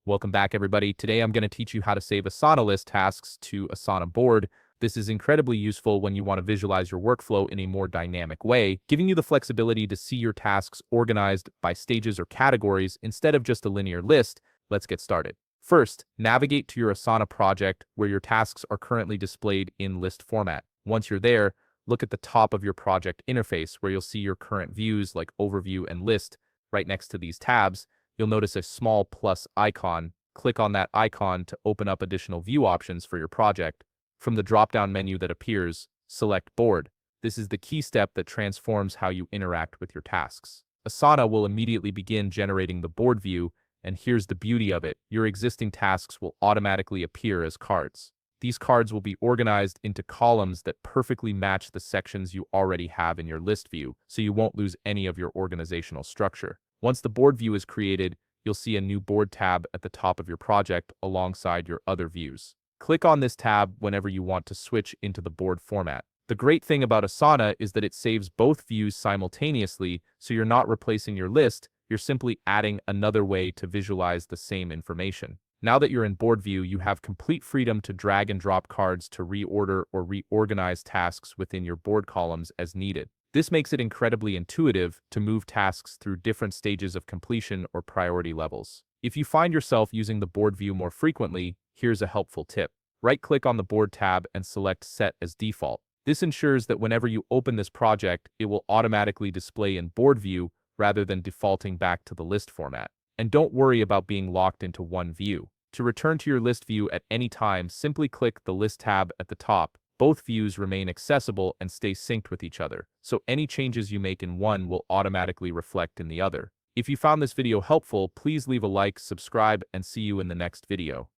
Welcome back, everybody. Today I'm going to teach you how to save Asana list tasks to Asana board. This is incredibly useful when you want to visualize your workflow in a more dynamic way, giving you the flexibility to see your tasks organized by stages or categories instead of just a linear list. Let's get started. First, navigate to your Asana project where your tasks are currently displayed in list format. Once you're there, look at the top of your project interface where you'll see your current views like Overview and List. Right next to these tabs, you'll notice a small plus icon. Click on that icon to open up additional view options for your project. From the drop-down menu that appears, select Board. This is the key step that transforms how you interact with your tasks. Asana will immediately begin generating the board view, and here's the beauty of it. Your existing tasks will automatically appear as cards. These cards will be organized into columns that perfectly match the sections you already have in your list view, so you won't lose any of your organizational structure. Once the board view is created, you'll see a new board tab at the top of your project alongside your other views. Click on this tab whenever you want to switch into the board format. The great thing about Asana is that it saves both views simultaneously, so you're not replacing your list, you're simply adding another way to visualize the same information. Now that you're in board view, you have complete freedom to drag and drop cards to reorder or reorganize tasks within your board columns as needed. This makes it incredibly intuitive to move tasks through different stages of completion or priority levels. If you find yourself using the board view more frequently, here's a helpful tip. Right-click on the board tab and select Set as Default. This ensures that whenever you open this project, it will automatically display in board view rather than defaulting back to the list format. And don't worry about being locked into one view. To return to your list view at any time, simply click the List tab at the top. Both views remain accessible and stay synced with each other, so any changes you make in one will automatically reflect in the other. If you found this video helpful, please leave a like, subscribe, and see you in the next video.